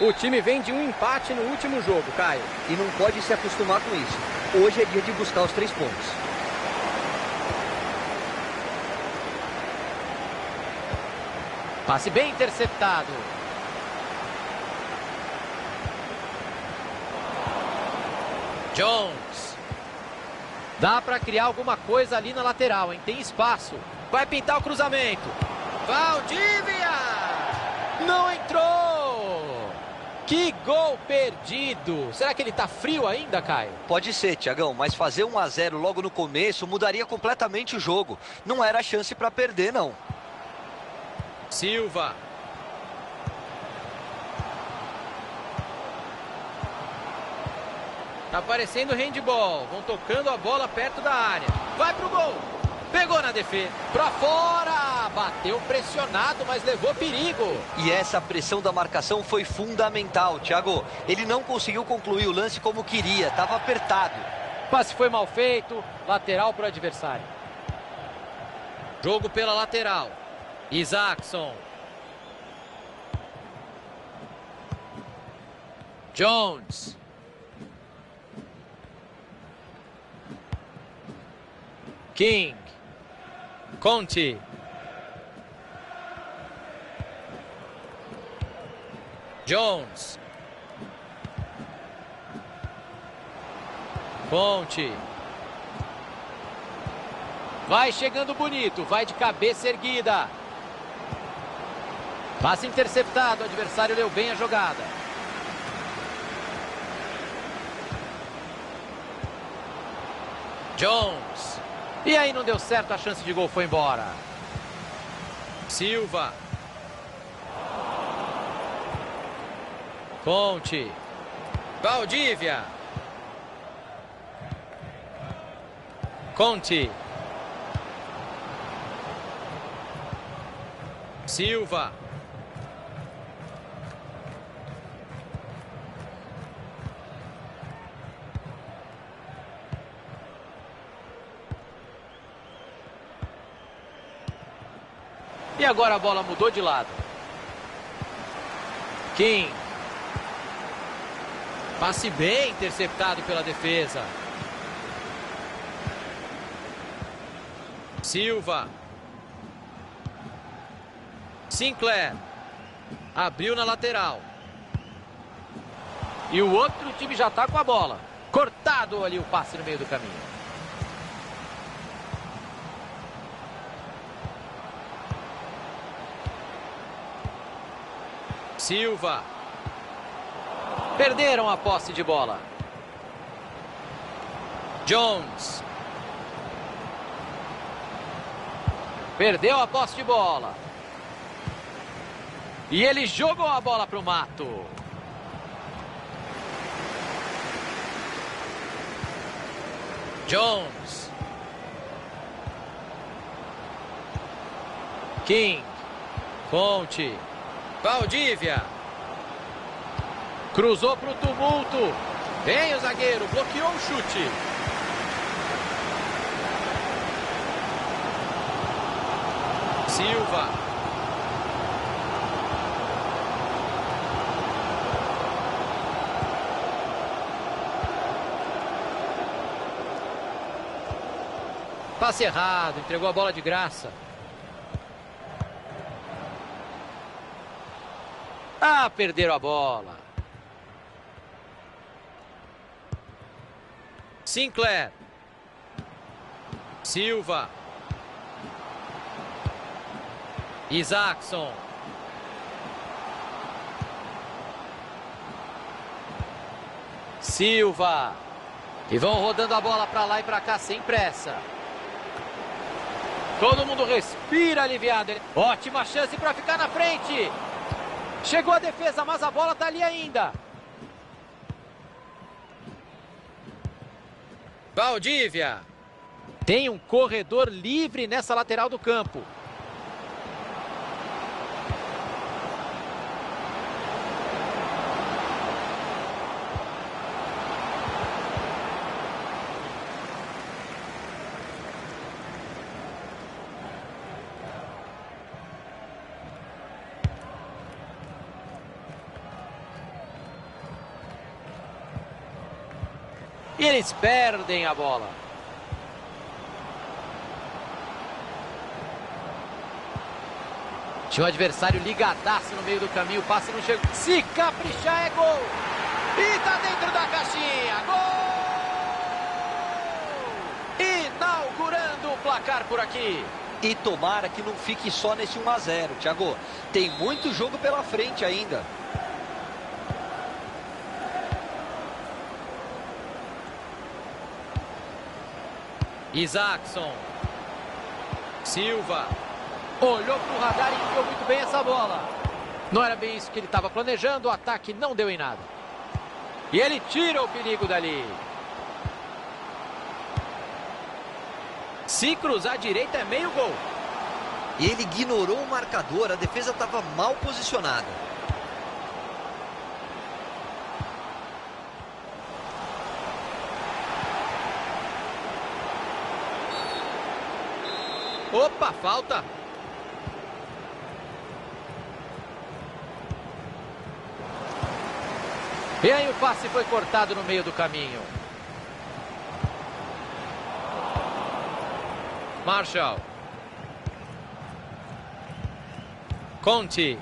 O time vem de um empate no último jogo, Caio. E não pode se acostumar com isso. Hoje é dia de buscar os 3 pontos. Passe bem interceptado. Jones. Dá para criar alguma coisa ali na lateral, hein? Tem espaço. Vai pintar o cruzamento. Valdívia! Não entrou! Que gol perdido! Será que ele tá frio ainda, Caio? Pode ser, Thiagão, mas fazer 1 a 0 logo no começo mudaria completamente o jogo. Não era chance para perder, não. Silva. Tá aparecendo handball. Vão tocando a bola perto da área. Vai pro gol. Pegou na defesa. Pra fora. Bateu pressionado, mas levou perigo. E essa pressão da marcação foi fundamental, Thiago. Ele não conseguiu concluir o lance como queria. Tava apertado. Passe foi mal feito. Lateral pro adversário. Jogo pela lateral. Isaacson. Jones. King. Conte. Jones. Conte. Vai chegando bonito. Vai de cabeça erguida. Passe interceptado. O adversário leu bem a jogada. Jones. E aí não deu certo, a chance de gol foi embora. Silva. Conte. Valdívia. Conte. Silva. E agora a bola mudou de lado. King. Passe bem interceptado pela defesa. Silva. Sinclair. Abriu na lateral. E o outro time já está com a bola. Cortado ali o passe no meio do caminho. Silva. Perderam a posse de bola. Jones. Perdeu a posse de bola. E ele jogou a bola para o mato. Jones. King. Conte. Valdívia. Cruzou para o tumulto. Vem o zagueiro, bloqueou o chute. Silva. Passe errado, entregou a bola de graça. Ah, perderam a bola. Sinclair. Silva. Isaacson. Silva. E vão rodando a bola para lá e para cá sem pressa. Todo mundo respira aliviado. Ótima chance para ficar na frente. Chegou a defesa, mas a bola está ali ainda. Valdívia. Tem um corredor livre nessa lateral do campo. E eles perdem a bola. Tinha um adversário ligadaço no meio do caminho, o passe não chegou. Se caprichar é gol! E tá dentro da caixinha, gol! Inaugurando o placar por aqui. E tomara que não fique só nesse 1 a 0, Thiago. Tem muito jogo pela frente ainda. Isaacson. Silva. Olhou para o radar e enviou muito bem essa bola. Não era bem isso que ele estava planejando, o ataque não deu em nada. E ele tira o perigo dali. Se cruzar à direita é meio gol. E ele ignorou o marcador, a defesa estava mal posicionada. Opa, falta. E aí o passe foi cortado no meio do caminho. Marshall. Conte.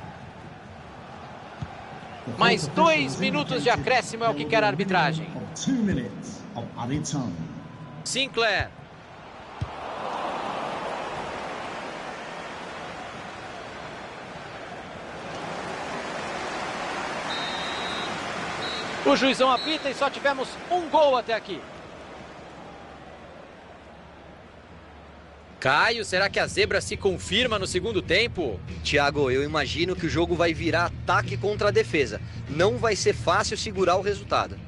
Mais 2 minutos de acréscimo é o que quer a arbitragem. Sinclair. O juizão apita e só tivemos um gol até aqui. Caio, será que a zebra se confirma no segundo tempo? Thiago, eu imagino que o jogo vai virar ataque contra a defesa. Não vai ser fácil segurar o resultado.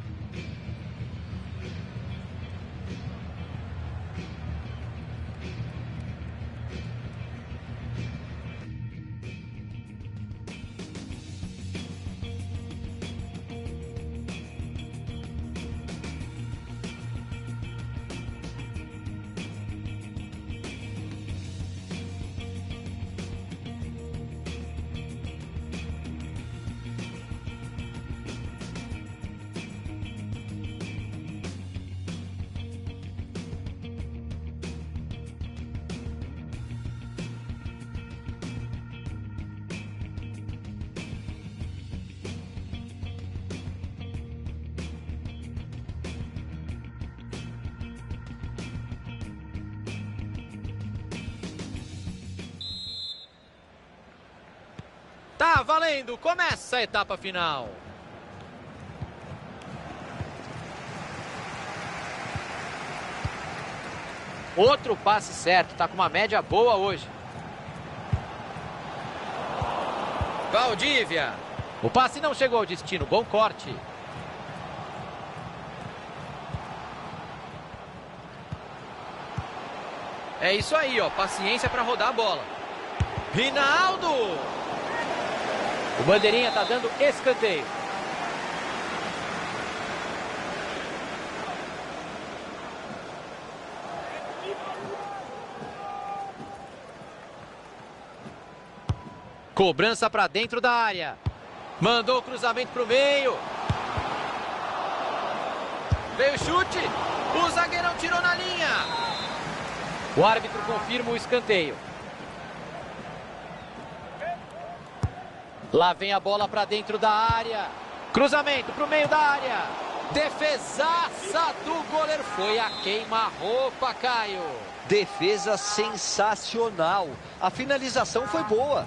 Tá valendo, começa a etapa final. Outro passe certo, tá com uma média boa hoje. Valdívia. O passe não chegou ao destino, bom corte. É isso aí, ó, paciência para rodar a bola. Rinaldo. O bandeirinha tá dando escanteio. Cobrança para dentro da área. Mandou o cruzamento para o meio. Veio o chute. O zagueirão tirou na linha. O árbitro confirma o escanteio. Lá vem a bola para dentro da área. Cruzamento para o meio da área. Defesaça do goleiro. Foi a queima-roupa, Caio. Defesa sensacional. A finalização foi boa.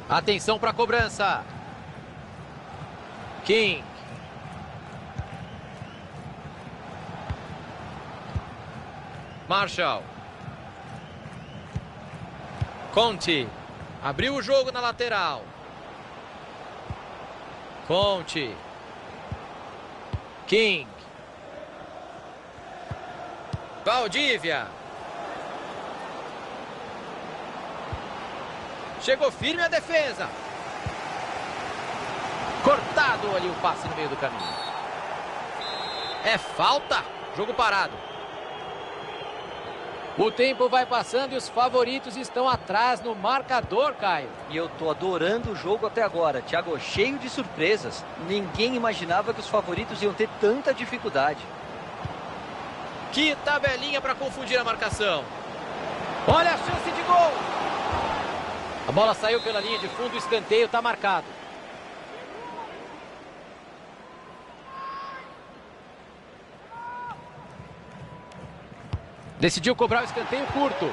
Atenção para a cobrança. King. Marshall. Conte. Abriu o jogo na lateral. Conte. King. Valdívia. Chegou firme a defesa. Cortado ali o passe no meio do caminho. É falta. Jogo parado. O tempo vai passando e os favoritos estão atrás no marcador, Caio. E eu tô adorando o jogo até agora, Thiago, cheio de surpresas. Ninguém imaginava que os favoritos iam ter tanta dificuldade. Que tabelinha para confundir a marcação. Olha a chance de gol. A bola saiu pela linha de fundo, o escanteio está marcado. Decidiu cobrar o escanteio curto.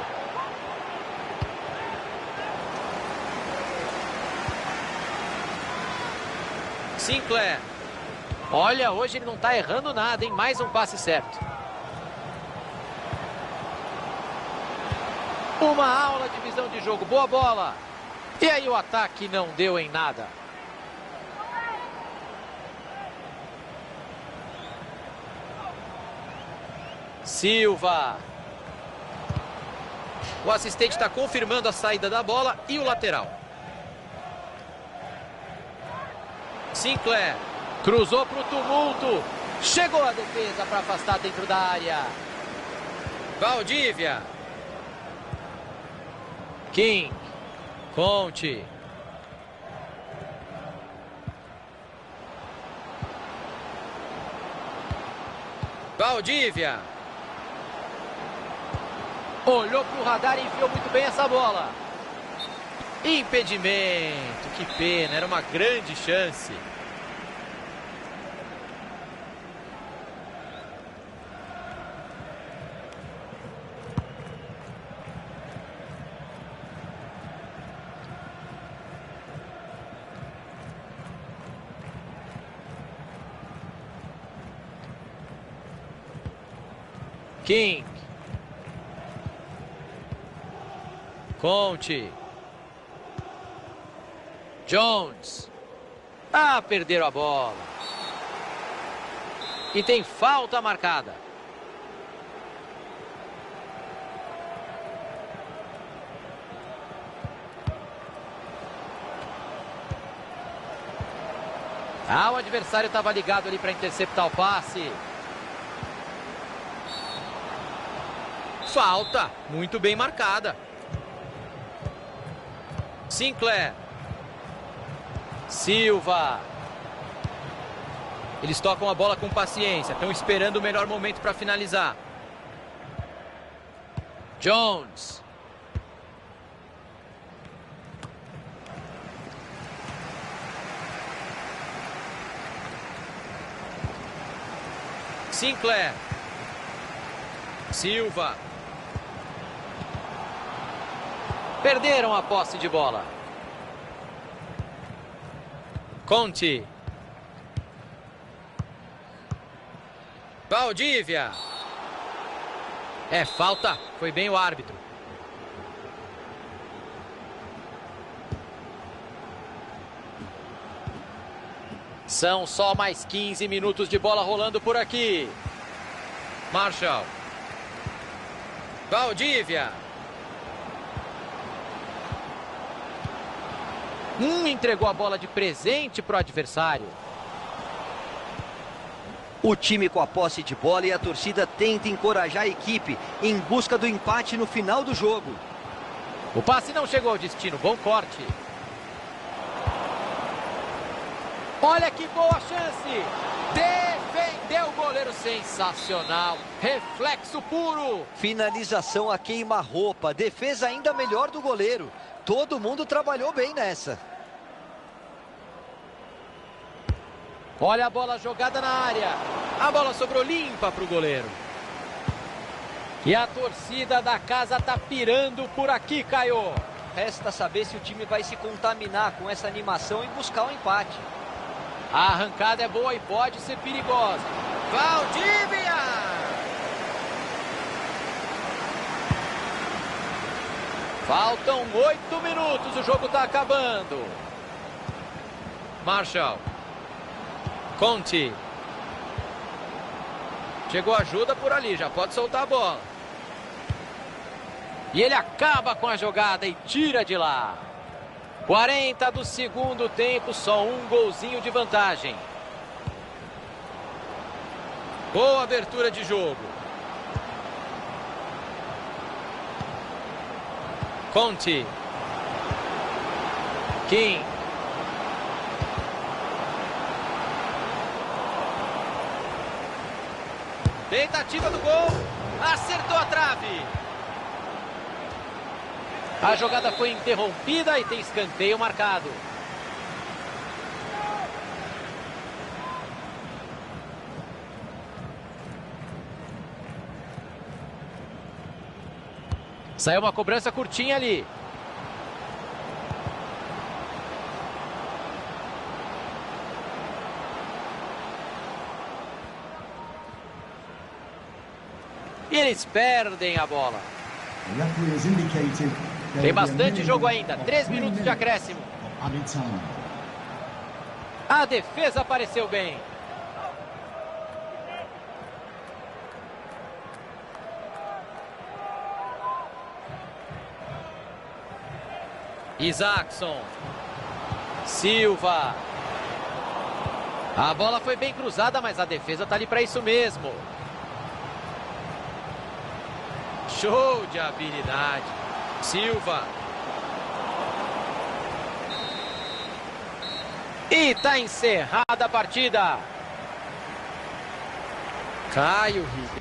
Sinclair. Olha, hoje ele não está errando nada, hein? Mais um passe certo. Uma aula de visão de jogo. Boa bola. E aí o ataque não deu em nada. Silva. O assistente está confirmando a saída da bola e o lateral. Sinclair. Cruzou para o tumulto. Chegou a defesa para afastar dentro da área. Valdívia. King. Conte. Valdívia. Olhou para o radar e enfiou muito bem essa bola. Impedimento. Que pena, era uma grande chance. King. Conte. Jones. Ah, perderam a bola. E tem falta marcada. Ah, o adversário estava ligado ali para interceptar o passe. Falta, muito bem marcada. Sinclair. Silva. Eles tocam a bola com paciência, estão esperando o melhor momento para finalizar. Jones. Sinclair. Silva. Perderam a posse de bola. Conte. Valdívia. É falta. Foi bem o árbitro. São só mais 15 minutos de bola rolando por aqui. Marshall. Valdívia. Entregou a bola de presente para o adversário. O time com a posse de bola e a torcida tenta encorajar a equipe em busca do empate no final do jogo. O passe não chegou ao destino, bom corte. Olha que boa chance. Defendeu o goleiro, sensacional. Reflexo puro. Finalização a queima-roupa, defesa ainda melhor do goleiro. Todo mundo trabalhou bem nessa. Olha a bola jogada na área. A bola sobrou limpa para o goleiro. E a torcida da casa tá pirando por aqui, Caio. Resta saber se o time vai se contaminar com essa animação e buscar o empate. A arrancada é boa e pode ser perigosa. Valdívia! Faltam 8 minutos, o jogo está acabando. Marshall. Conte. Chegou ajuda por ali, já pode soltar a bola. E ele acaba com a jogada e tira de lá. 40 do segundo tempo, só um golzinho de vantagem. Boa abertura de jogo. Conte. Kim. Tentativa do gol. Acertou a trave. A jogada foi interrompida e tem escanteio marcado. Saiu uma cobrança curtinha ali. E eles perdem a bola. Tem bastante jogo ainda. 3 minutos de acréscimo. A defesa apareceu bem. Isaacson. Silva. A bola foi bem cruzada, mas a defesa está ali para isso mesmo. Show de habilidade. Silva. E está encerrada a partida. Caio Ribeiro.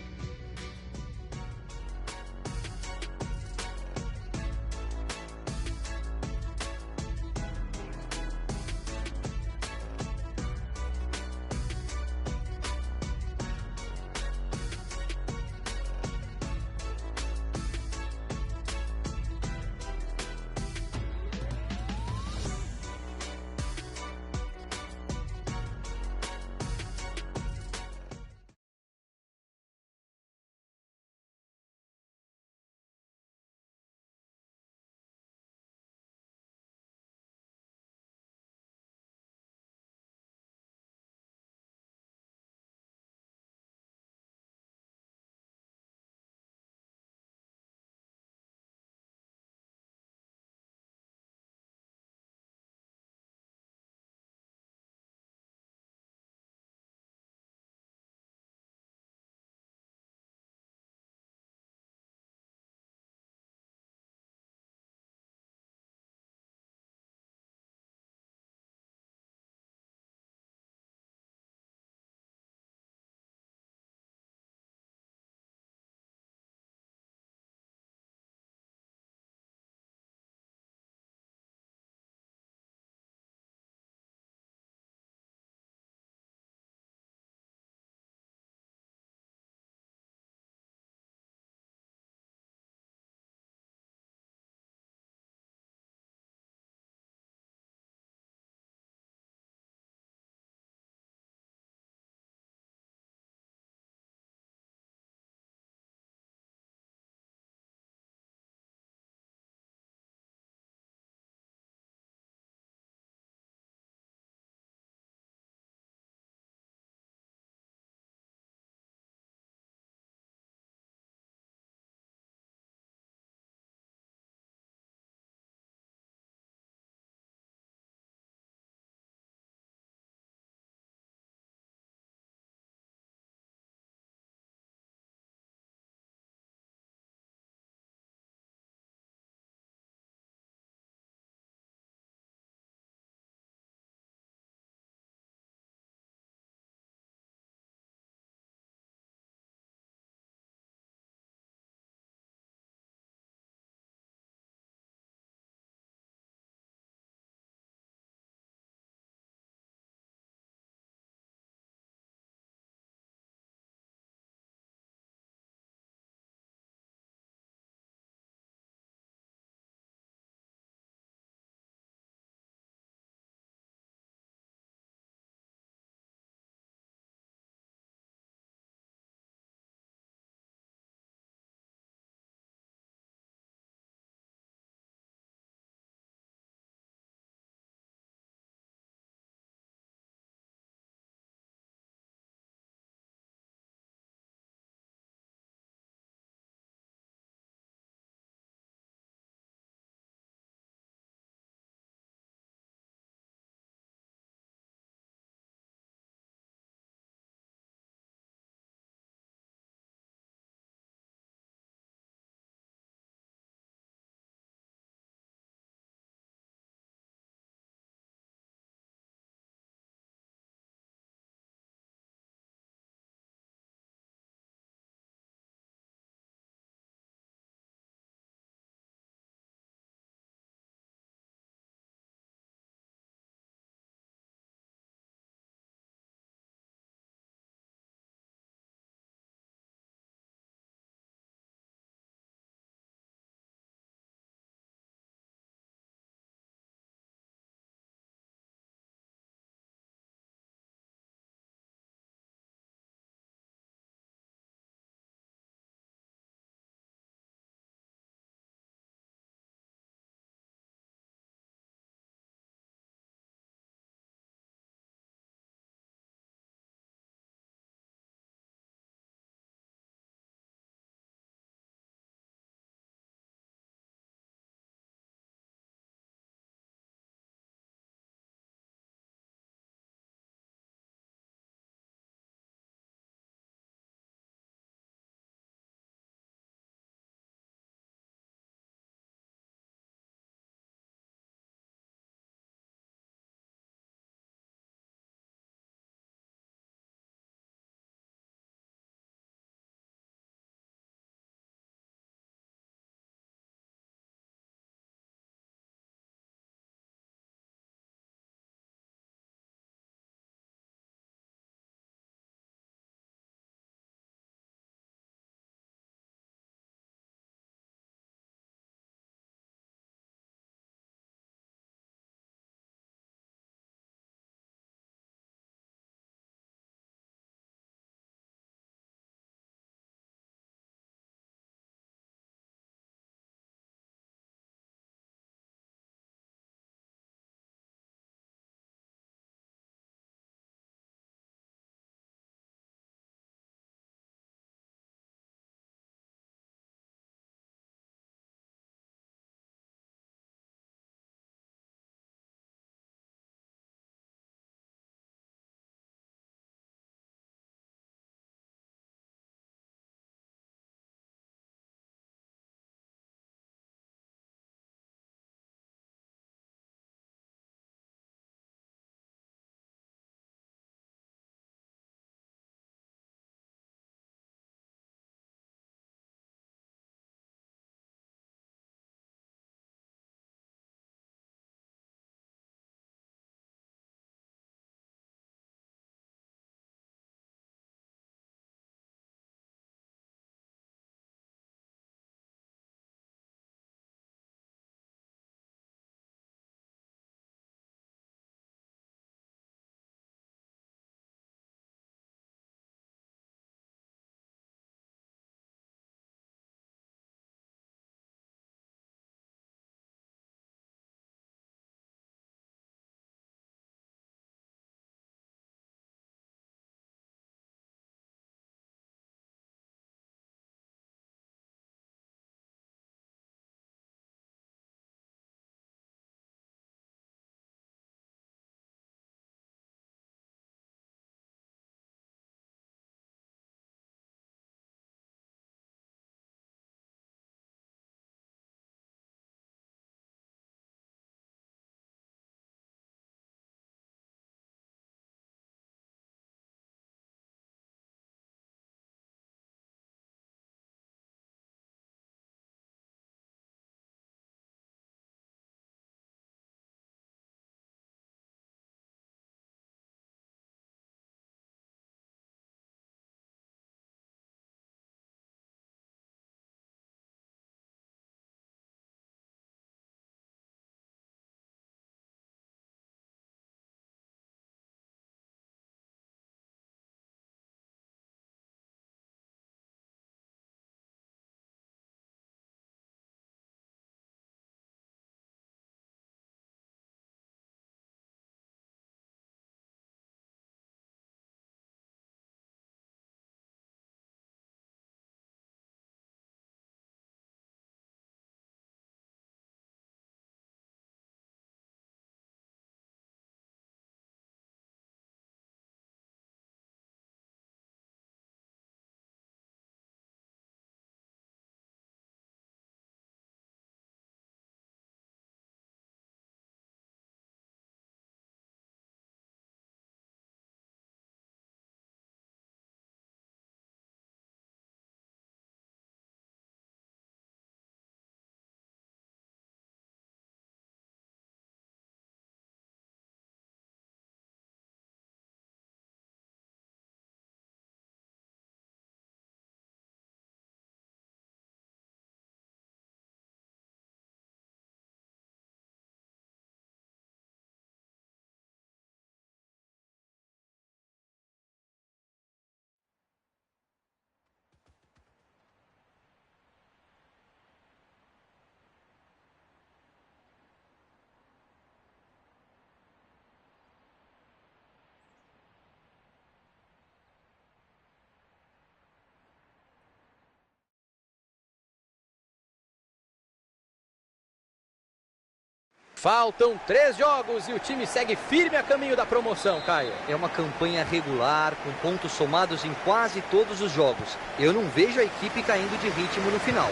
Faltam 3 jogos e o time segue firme a caminho da promoção, Caio. É uma campanha regular, com pontos somados em quase todos os jogos. Eu não vejo a equipe caindo de ritmo no final.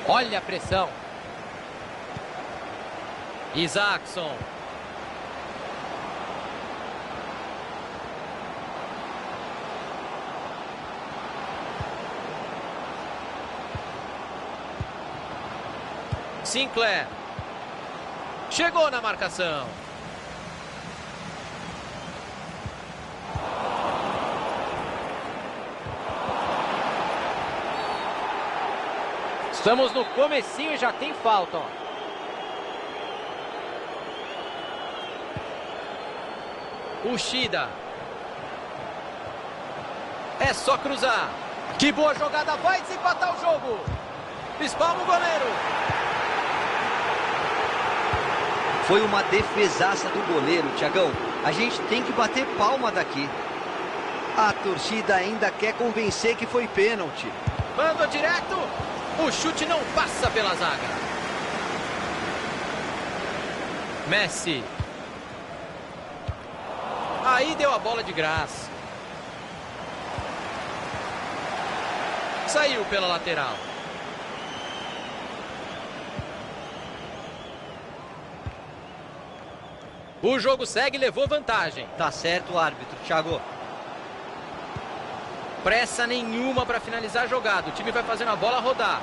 Olha a pressão. Isaacson. Sinclair. Chegou na marcação. Estamos no comecinho e já tem falta, ó. Uchida. É só cruzar. Que boa jogada, vai desempatar o jogo. Espalma o goleiro. Foi uma defesaça do goleiro, Thiagão. A gente tem que bater palma daqui. A torcida ainda quer convencer que foi pênalti. Mandou direto. O chute não passa pela zaga. Messi. Aí deu a bola de graça. Saiu pela lateral. O jogo segue e levou vantagem. Tá certo o árbitro, Thiago. Pressa nenhuma para finalizar a jogada. O time vai fazendo a bola rodar.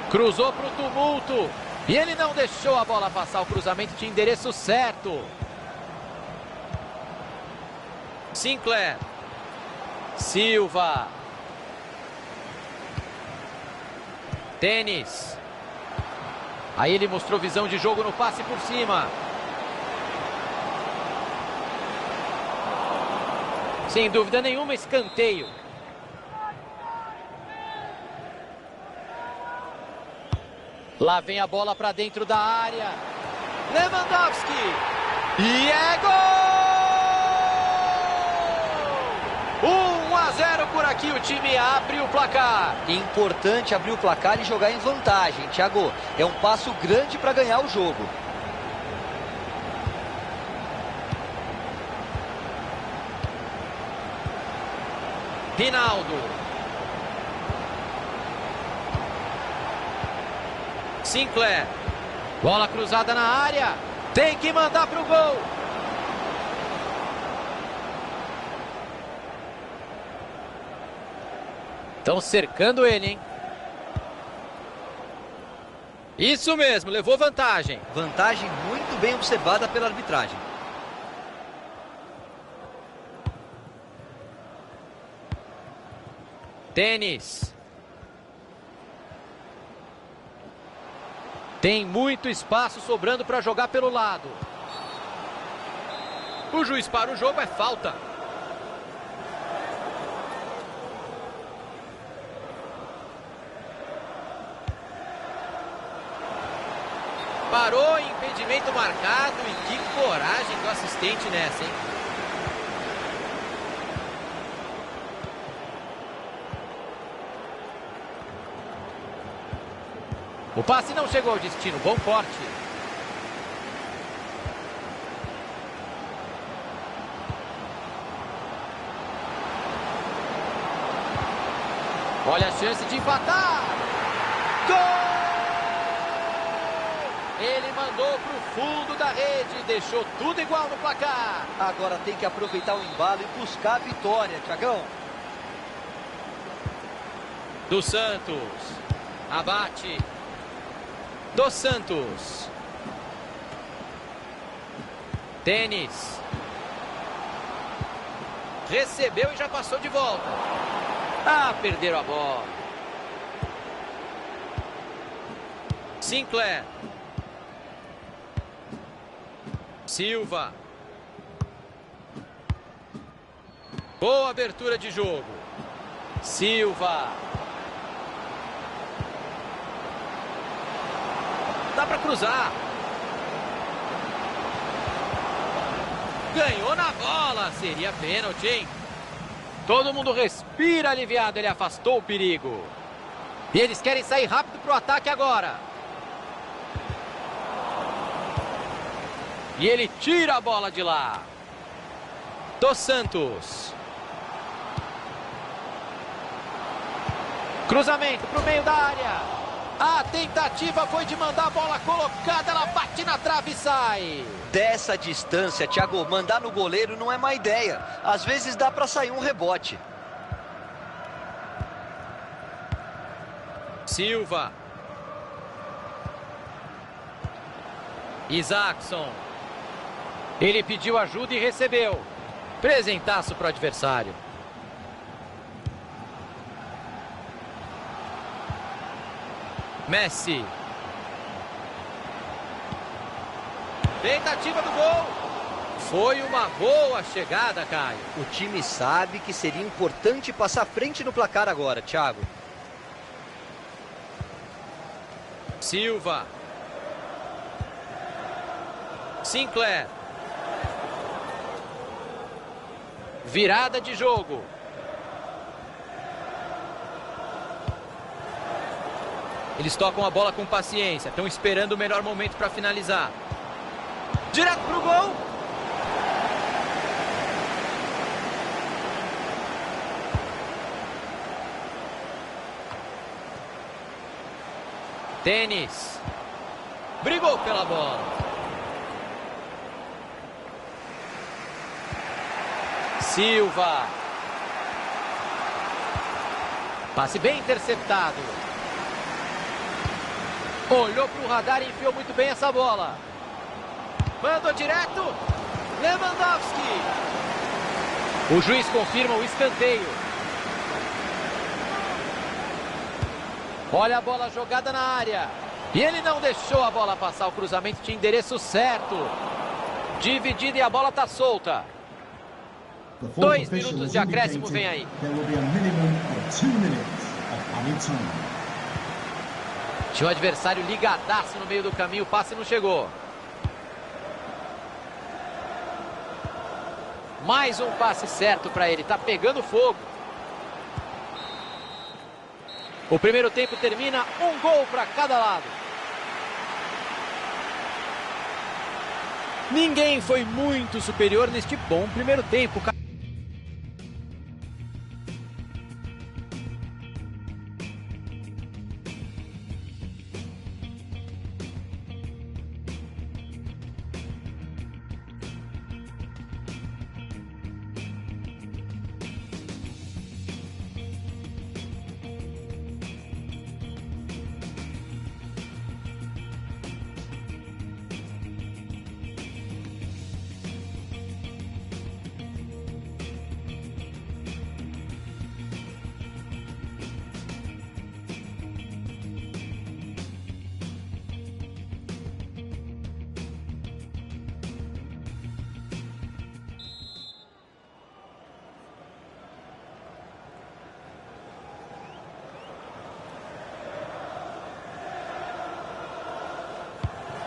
Cruzou para o tumulto. E ele não deixou a bola passar. O cruzamento tinha endereço certo. Sinclair. Silva. Tênis. Aí ele mostrou visão de jogo no passe por cima. Sem dúvida nenhuma, escanteio. Lá vem a bola para dentro da área. Lewandowski. E é gol! 1-0 por aqui, o time abre o placar. Importante abrir o placar e jogar em vantagem, Thiago. É um passo grande para ganhar o jogo. Rinaldo. Sinclair. Bola cruzada na área. Tem que mandar para o gol. Estão cercando ele, hein? Isso mesmo, levou vantagem. Vantagem muito bem observada pela arbitragem. Tênis. Tem muito espaço sobrando para jogar pelo lado. O juiz para o jogo, é falta. Parou, impedimento marcado. E que coragem do assistente nessa, hein? O passe não chegou ao destino. Bom corte. Olha a chance de empatar. Gol! Ele mandou para o fundo da rede. Deixou tudo igual no placar. Agora tem que aproveitar o embalo e buscar a vitória, Thiagão. Dos Santos. Abate. Dos Santos. Tênis. Recebeu e já passou de volta. Ah, perderam a bola. Sinclair. Silva. Boa abertura de jogo. Silva. Dá para cruzar. Ganhou na bola. Seria pênalti, hein? Todo mundo respira aliviado. Ele afastou o perigo. E eles querem sair rápido para o ataque agora. E ele tira a bola de lá. Dos Santos. Cruzamento para o meio da área. A tentativa foi de mandar a bola colocada. Ela bate na trave e sai. Dessa distância, Thiago, mandar no goleiro não é má ideia. Às vezes dá para sair um rebote. Silva. Isaacson. Ele pediu ajuda e recebeu. Presentaço para o adversário. Messi. Tentativa do gol. Foi uma boa chegada, Caio. O time sabe que seria importante passar à frente no placar agora, Thiago. Silva. Sinclair. Virada de jogo. Eles tocam a bola com paciência. Estão esperando o melhor momento para finalizar. Direto pro gol. Tênis. Brigou pela bola. Silva. Passe bem interceptado. Olhou para o radar e enfiou muito bem essa bola. Mandou direto. Lewandowski. O juiz confirma o escanteio. Olha a bola jogada na área. E ele não deixou a bola passar. O cruzamento tinha endereço certo. Dividida e a bola está solta. 2 minutos de acréscimo vem aí. Tinha o adversário ligadaço no meio do caminho. O passe não chegou. Mais um passe certo para ele. Tá pegando fogo. O primeiro tempo termina 1 gol para cada lado. Ninguém foi muito superior neste bom primeiro tempo.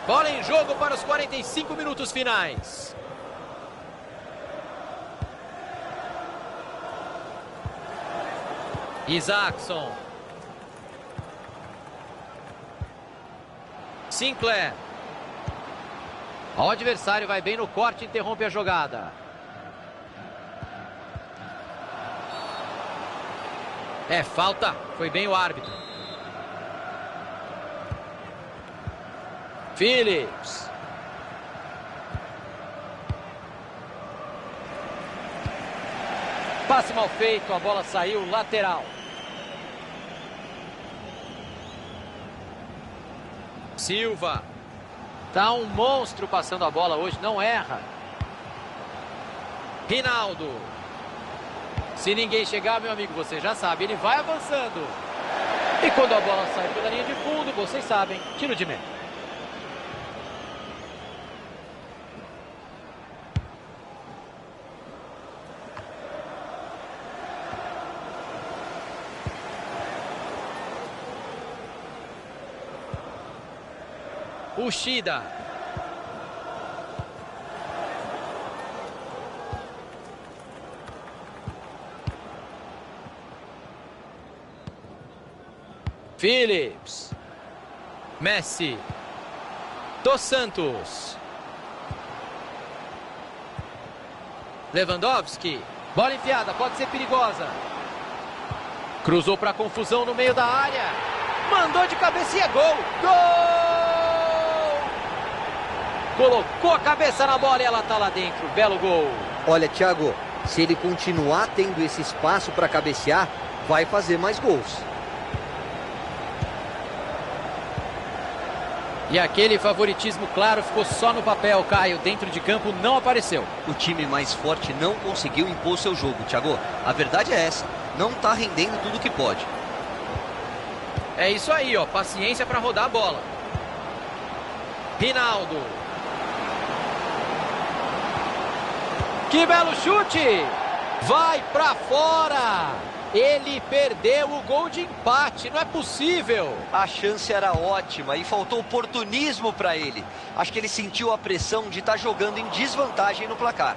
Bola em jogo para os 45 minutos finais. Isaacson. Sinclair. O adversário vai bem no corte e interrompe a jogada. É falta. Foi bem o árbitro. Phillips. Passe mal feito, a bola saiu lateral. Silva. Tá um monstro passando a bola hoje, não erra. Rinaldo. Se ninguém chegar, meu amigo, você já sabe, ele vai avançando. E quando a bola sai pela linha de fundo, vocês sabem, tiro de meta. Uchida. Phillips. Messi. Dos Santos. Lewandowski. Bola enfiada, pode ser perigosa. Cruzou para confusão no meio da área. Mandou de cabeça e é gol. Gol! Colocou a cabeça na bola e ela tá lá dentro. Belo gol. Olha, Thiago, se ele continuar tendo esse espaço para cabecear, vai fazer mais gols. E aquele favoritismo claro ficou só no papel, Caio. Dentro de campo não apareceu. O time mais forte não conseguiu impor seu jogo, Thiago. A verdade é essa. Não tá rendendo tudo que pode. É isso aí, ó. Paciência para rodar a bola. Rinaldo. Que belo chute! Vai para fora! Ele perdeu o gol de empate, não é possível. A chance era ótima e faltou oportunismo para ele. Acho que ele sentiu a pressão de estar jogando em desvantagem no placar.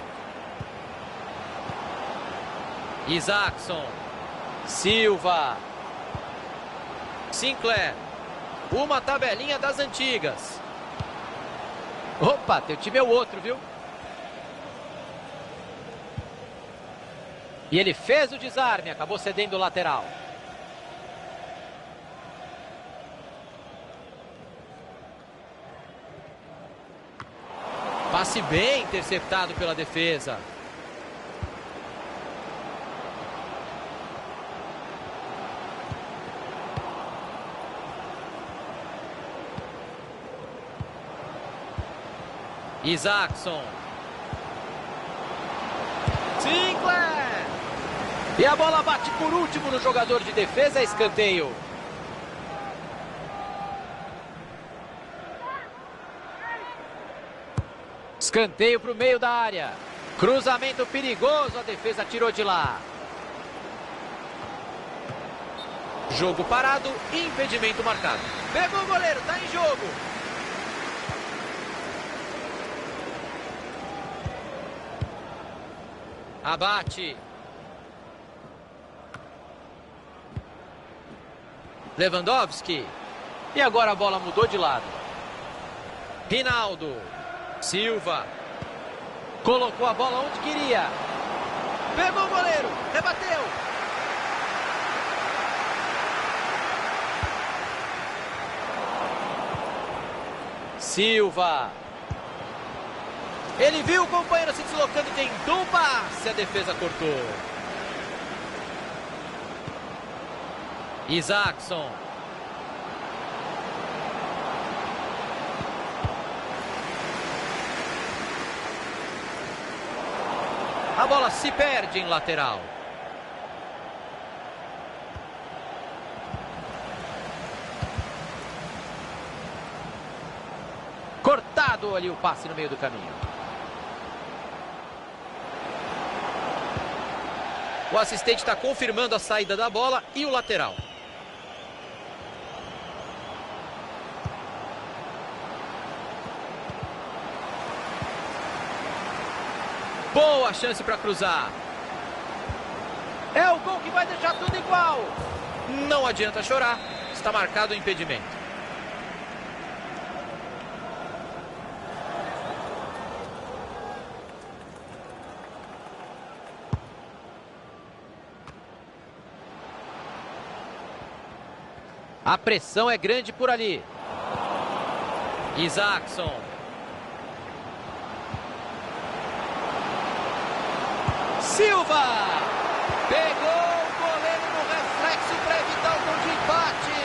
Isaacson. Silva. Sinclair. Uma tabelinha das antigas. Opa, teu time é o outro, viu? E ele fez o desarme, acabou cedendo o lateral. Passe bem interceptado pela defesa. Isaacson. Sinclair. E a bola bate por último no jogador de defesa, escanteio. Escanteio para o meio da área. Cruzamento perigoso, a defesa tirou de lá. Jogo parado, impedimento marcado. Pegou o goleiro, tá em jogo. Abate. Lewandowski. E agora a bola mudou de lado. Rinaldo. Silva. Colocou a bola onde queria. Pegou o goleiro. Rebateu. Silva. Ele viu o companheiro se deslocando e tentou um passe. A defesa cortou. Isaacson. A bola se perde em lateral. Cortado ali o passe no meio do caminho. O assistente está confirmando a saída da bola e o lateral. Boa chance para cruzar. É o gol que vai deixar tudo igual. Não adianta chorar. Está marcado o impedimento. A pressão é grande por ali. Isaacson. Silva. Pegou o goleiro no reflexo para evitar o gol de empate.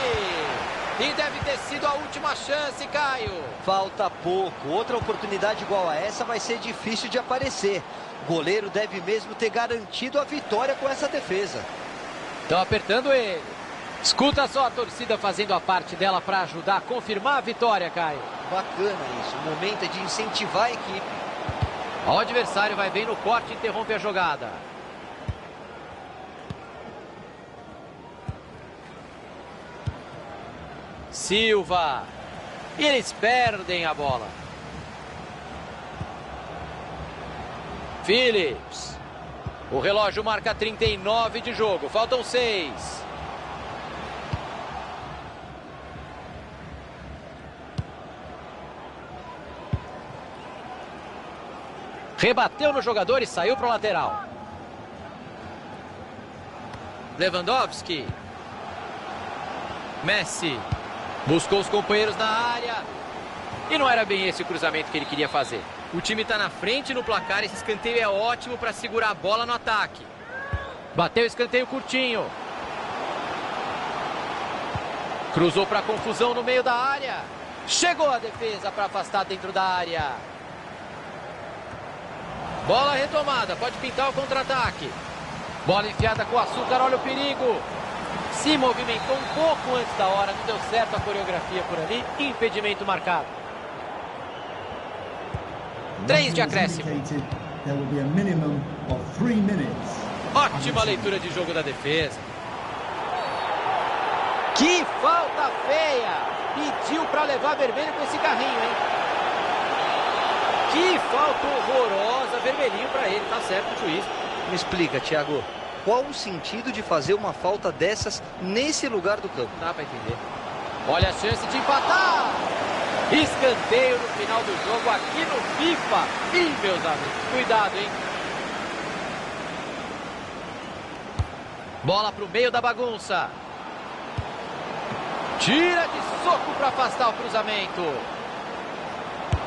E deve ter sido a última chance, Caio. Falta pouco. Outra oportunidade igual a essa vai ser difícil de aparecer. O goleiro deve mesmo ter garantido a vitória com essa defesa. Estão apertando ele. Escuta só a torcida fazendo a parte dela para ajudar a confirmar a vitória, Caio. Bacana isso. O momento é de incentivar a equipe. O adversário vai bem no corte e interrompe a jogada. Silva. E eles perdem a bola. Phillips. O relógio marca 39 de jogo. Faltam 6. Rebateu no jogador e saiu para o lateral. Lewandowski. Messi. Buscou os companheiros na área. E não era bem esse o cruzamento que ele queria fazer. O time está na frente no placar. Esse escanteio é ótimo para segurar a bola no ataque. Bateu escanteio curtinho. Cruzou para confusão no meio da área. Chegou a defesa para afastar dentro da área. Bola retomada. Pode pintar o contra-ataque. Bola enfiada com açúcar. Olha o perigo. Se movimentou um pouco antes da hora. Não deu certo a coreografia por ali. Impedimento marcado. 3 de acréscimo. Ótima leitura de jogo da defesa. Que falta feia! Pediu para levar vermelho com esse carrinho, hein? Que falta horrorosa. Vermelhinho para ele. Tá certo o juiz. Me explica, Thiago. Qual o sentido de fazer uma falta dessas nesse lugar do campo? Não dá para entender. Olha a chance de empatar. Escanteio no final do jogo aqui no FIFA. Ih, meus amigos, cuidado, hein? Bola para o meio da bagunça. Tira de soco para afastar o cruzamento.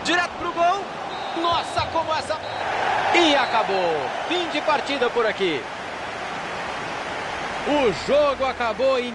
Direto para o gol. Nossa, como essa... E acabou. Fim de partida por aqui. O jogo acabou em...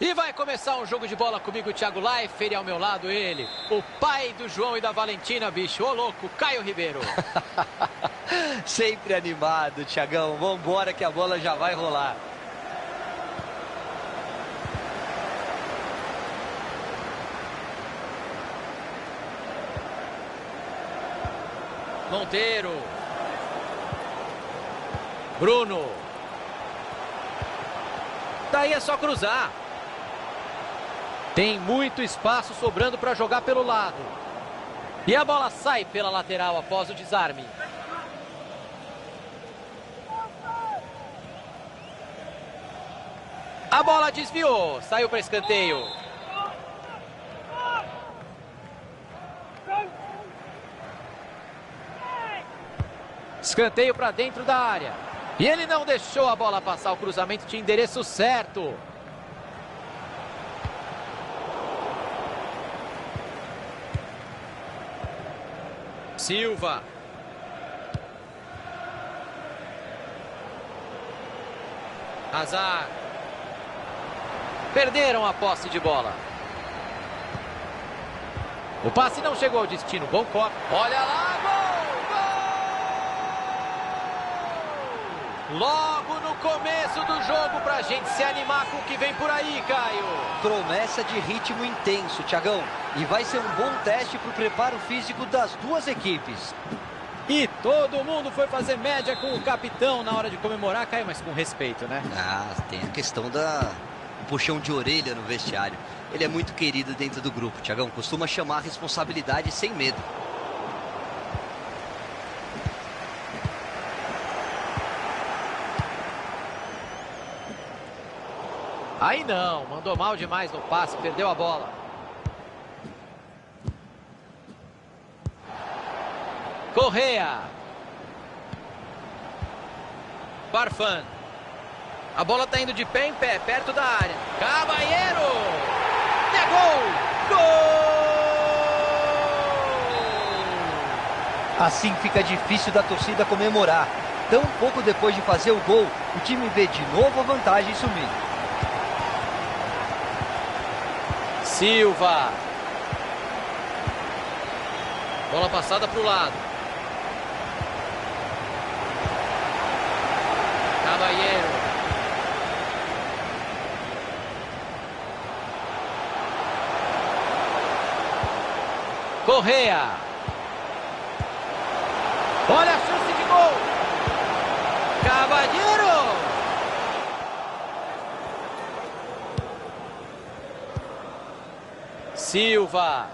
E vai começar um jogo de bola comigo, Thiago Leifert, e ao meu lado ele, o pai do João e da Valentina, bicho, ô louco, Caio Ribeiro. Sempre animado, Thiagão. Vambora que a bola já vai rolar. Monteiro. Bruno. Daí é só cruzar. Tem muito espaço sobrando para jogar pelo lado. E a bola sai pela lateral após o desarme. A bola desviou, saiu para escanteio. Escanteio para dentro da área. E ele não deixou a bola passar, o cruzamento tinha endereço certo. Silva. Hazard. Perderam a posse de bola. O passe não chegou ao destino. Bom corte. Olha lá, gol! Logo no começo do jogo pra gente se animar com o que vem por aí, Caio. Promessa de ritmo intenso, Thiagão. E vai ser um bom teste pro preparo físico das duas equipes. E todo mundo foi fazer média com o capitão na hora de comemorar, Caio, mas com respeito, né? Ah, tem a questão do puxão de orelha no vestiário. Ele é muito querido dentro do grupo, Thiagão. Costuma chamar a responsabilidade sem medo. Aí não, mandou mal demais no passe, perdeu a bola. Correa. Barfan. A bola tá indo de pé em pé, perto da área. Cavalheiro! É gol! Gol! Assim fica difícil da torcida comemorar. Tão pouco depois de fazer o gol, o time vê de novo a vantagem sumir. Silva. Bola passada para o lado. Cavalheiro. Correa. Olha a chance de gol. Cavalheiro. Silva.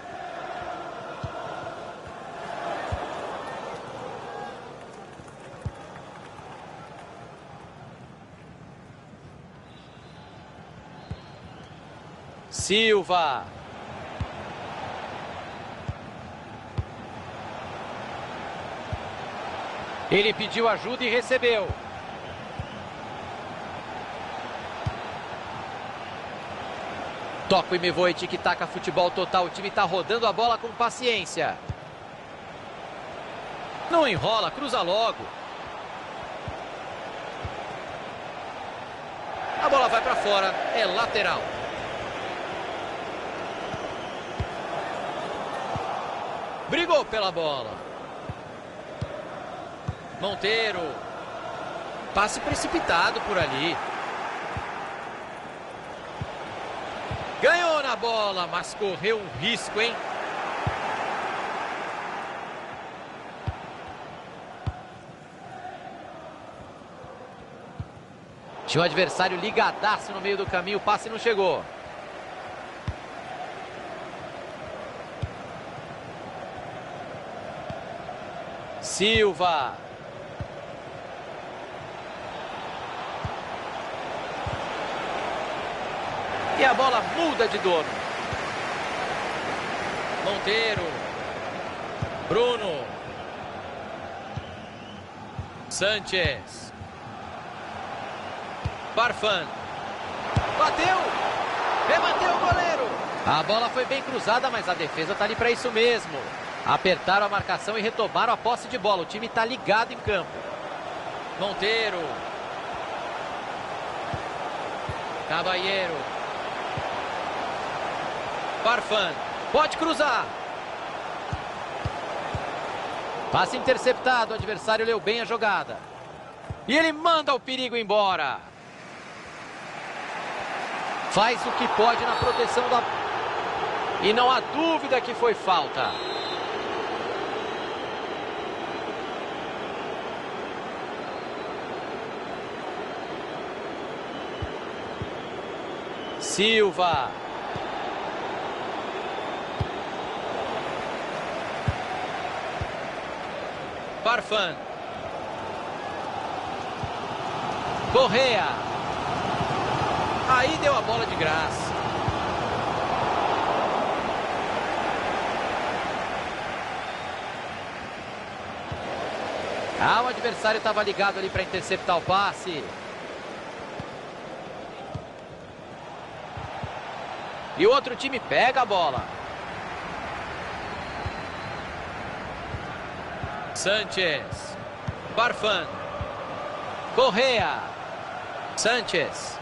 Silva. Ele pediu ajuda e recebeu. Toca e me voe, tic-tac, futebol total. O time tá rodando a bola com paciência. Não enrola, cruza logo. A bola vai para fora, é lateral. Brigou pela bola. Monteiro. Passe precipitado por ali. Ganhou na bola, mas correu um risco, hein? Tinha um adversário ligadaço no meio do caminho, o passe não chegou. Silva. E a bola muda de dono. Monteiro. Bruno. Sanchez. Barfan. Bateu. Rebateu o goleiro. A bola foi bem cruzada, mas a defesa tá ali para isso mesmo. Apertaram a marcação e retomaram a posse de bola. O time está ligado em campo. Monteiro. Cavalheiro. Farfan, pode cruzar. Passe interceptado, o adversário leu bem a jogada. E ele manda o perigo embora. Faz o que pode na proteção da... E não há dúvida que foi falta. Silva. Farfan. Correa. Aí deu a bola de graça. Ah, o adversário estava ligado ali para interceptar o passe. E o outro time pega a bola. Sanchez. Farfan. Correa. Sanchez.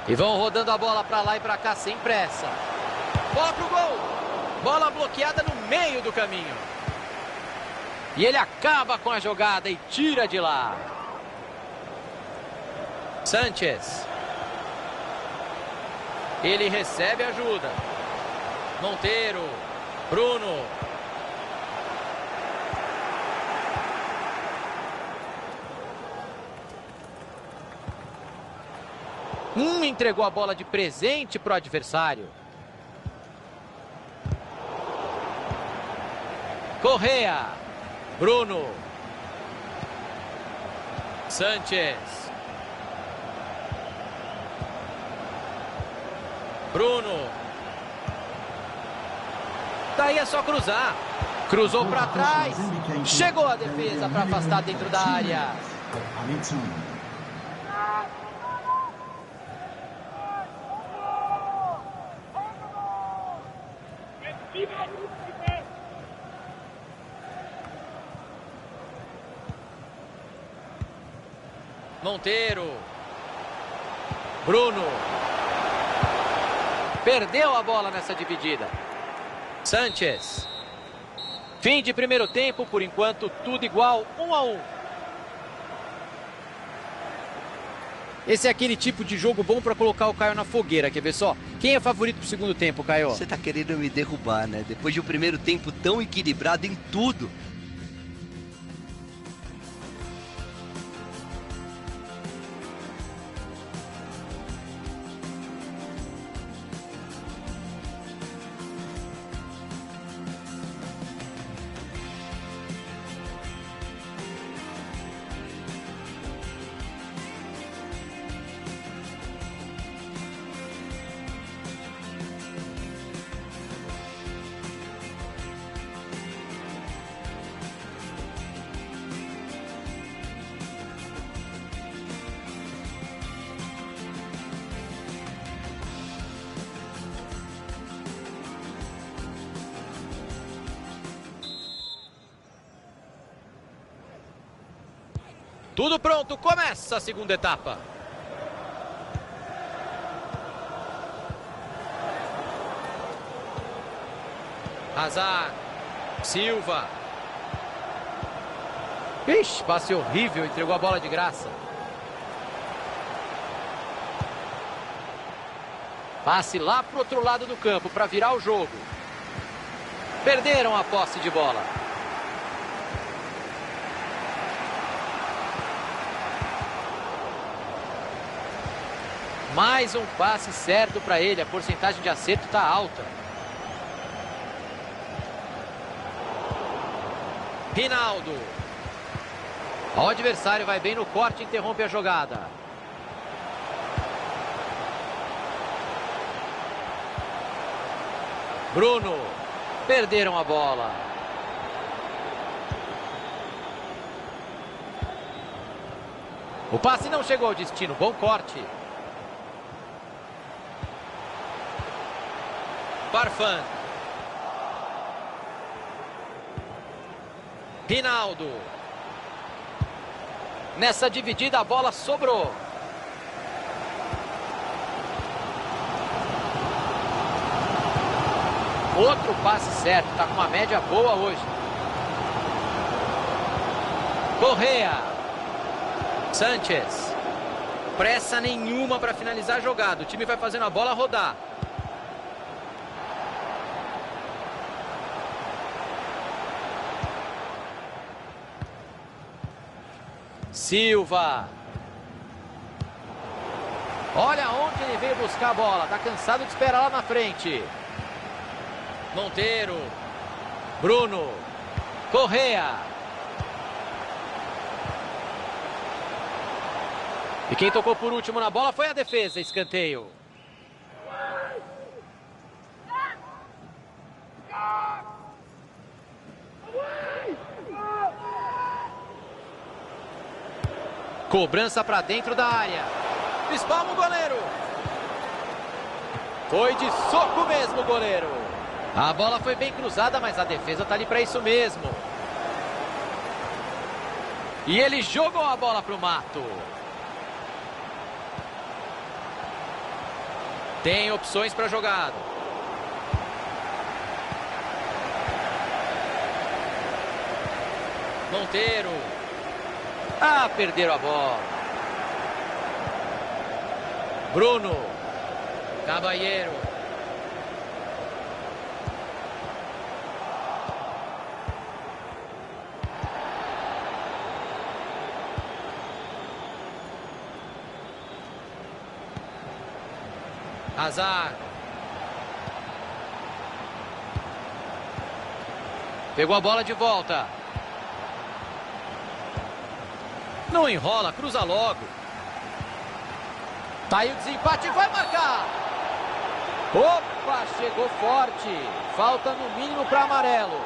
E vão rodando a bola para lá e para cá sem pressa. Bola pro gol. Bola bloqueada no meio do caminho. E ele acaba com a jogada e tira de lá. Sanchez. Ele recebe ajuda. Monteiro. Bruno. Entregou a bola de presente para o adversário. Correa. Bruno. Sanchez. Bruno. Daí é só cruzar. Cruzou para trás. Chegou a defesa para afastar dentro da área. Monteiro. Bruno. Perdeu a bola nessa dividida. Sanchez. Fim de primeiro tempo, por enquanto tudo igual, 1-1. Esse é aquele tipo de jogo bom para colocar o Caio na fogueira, quer ver só? Quem é favorito pro segundo tempo, Caio? Você tá querendo me derrubar, né? Depois de um primeiro tempo tão equilibrado em tudo. Tudo pronto, começa a segunda etapa. Hazard. Silva. Ixi, passe horrível, entregou a bola de graça. Passe lá pro outro lado do campo para virar o jogo. Perderam a posse de bola. Mais um passe certo para ele, a porcentagem de acerto está alta. Rinaldo. O adversário vai bem no corte e interrompe a jogada. Bruno. Perderam a bola. O passe não chegou ao destino, bom corte. Farfan. Rinaldo. Nessa dividida a bola sobrou. Outro passe certo, tá com uma média boa hoje. Correa. Sanchez. Pressa nenhuma para finalizar a jogada. O time vai fazendo a bola rodar. Silva. Olha onde ele veio buscar a bola. Tá cansado de esperar lá na frente. Monteiro. Bruno. Correa. E quem tocou por último na bola foi a defesa. Escanteio. Cobrança para dentro da área. Espalma o goleiro. Foi de soco mesmo o goleiro. A bola foi bem cruzada, mas a defesa tá ali para isso mesmo. E ele jogou a bola pro mato. Tem opções para jogada. Monteiro. Ah, perderam a bola. Bruno. Caballero. Hazard. Pegou a bola de volta. Não enrola, cruza logo. Tá aí o desempate, vai marcar. Opa, chegou forte. Falta no mínimo para amarelo.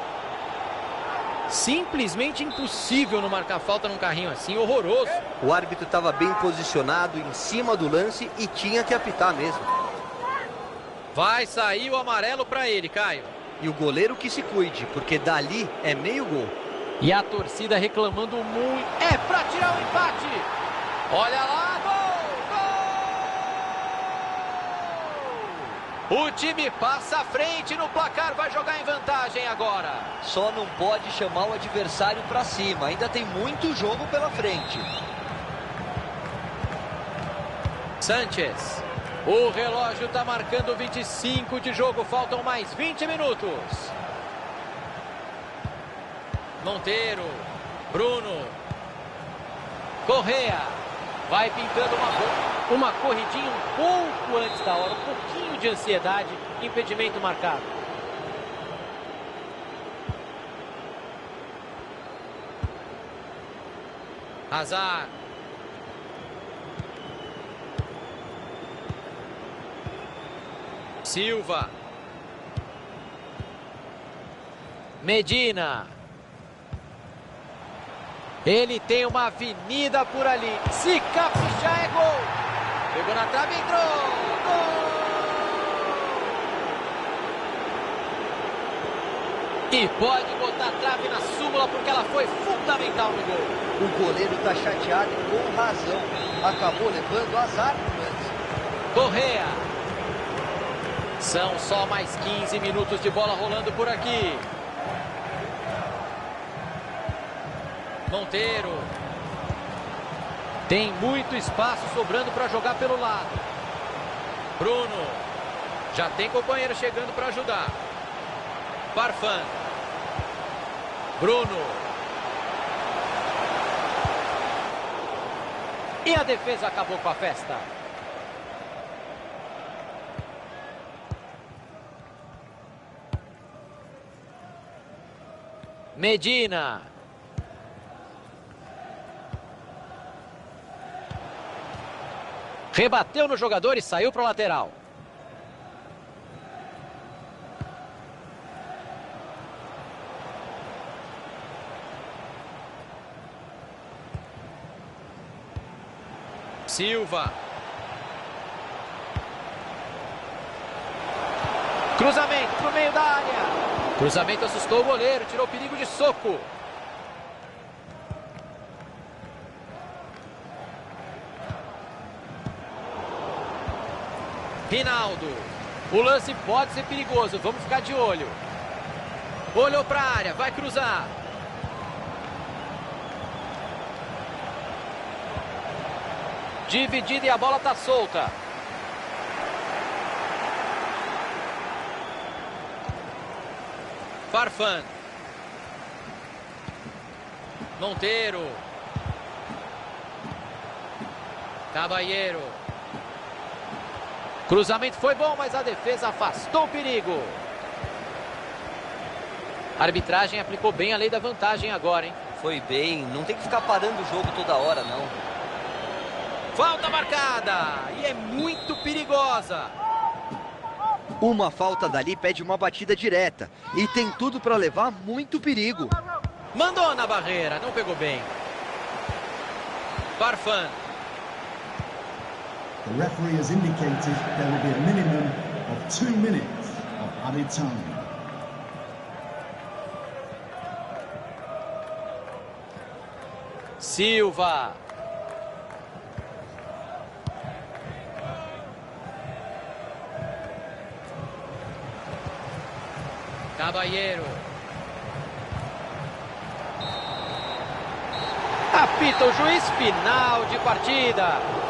Simplesmente impossível não marcar falta num carrinho assim, horroroso. O árbitro estava bem posicionado em cima do lance e tinha que apitar mesmo. Vai sair o amarelo para ele, Caio. E o goleiro que se cuide, porque dali é meio gol. E a torcida reclamando muito. É para tirar o empate. Olha lá, gol! O time passa à frente no placar, vai jogar em vantagem agora. Só não pode chamar o adversário para cima, ainda tem muito jogo pela frente. Sanchez. O relógio está marcando 25 de jogo, faltam mais 20 minutos. Monteiro. Bruno. Correa. Vai pintando uma corridinha um pouco antes da hora, um pouquinho de ansiedade, impedimento marcado. Hazard. Silva. Medina. Ele tem uma avenida por ali. Se caprichar é gol. Pegou na trave e entrou. Gol! E pode botar a trave na súmula porque ela foi fundamental no gol. O goleiro está chateado e com razão. Acabou levando azar no lance. Correa. São só mais 15 minutos de bola rolando por aqui. Monteiro. Tem muito espaço sobrando para jogar pelo lado. Bruno. Já tem companheiro chegando para ajudar. Farfan. Bruno. E a defesa acabou com a festa. Medina. Rebateu no jogador e saiu para o lateral. Silva. Cruzamento para o meio da área. Cruzamento assustou o goleiro, tirou o perigo de soco. Rinaldo. O lance pode ser perigoso, vamos ficar de olho. Olhou para a área, vai cruzar. Dividida e a bola está solta. Farfan. Monteiro. Caballero. Cruzamento foi bom, mas a defesa afastou o perigo. A arbitragem aplicou bem a lei da vantagem agora, hein? Foi bem, não tem que ficar parando o jogo toda hora, não. Falta marcada e é muito perigosa. Uma falta dali pede uma batida direta e tem tudo para levar muito perigo. Mandou na barreira, não pegou bem. Farfan. The referee has indicated there will be a minimum of 2 minutes of added time. Silva. Caballero. Apita o juiz, final de partida.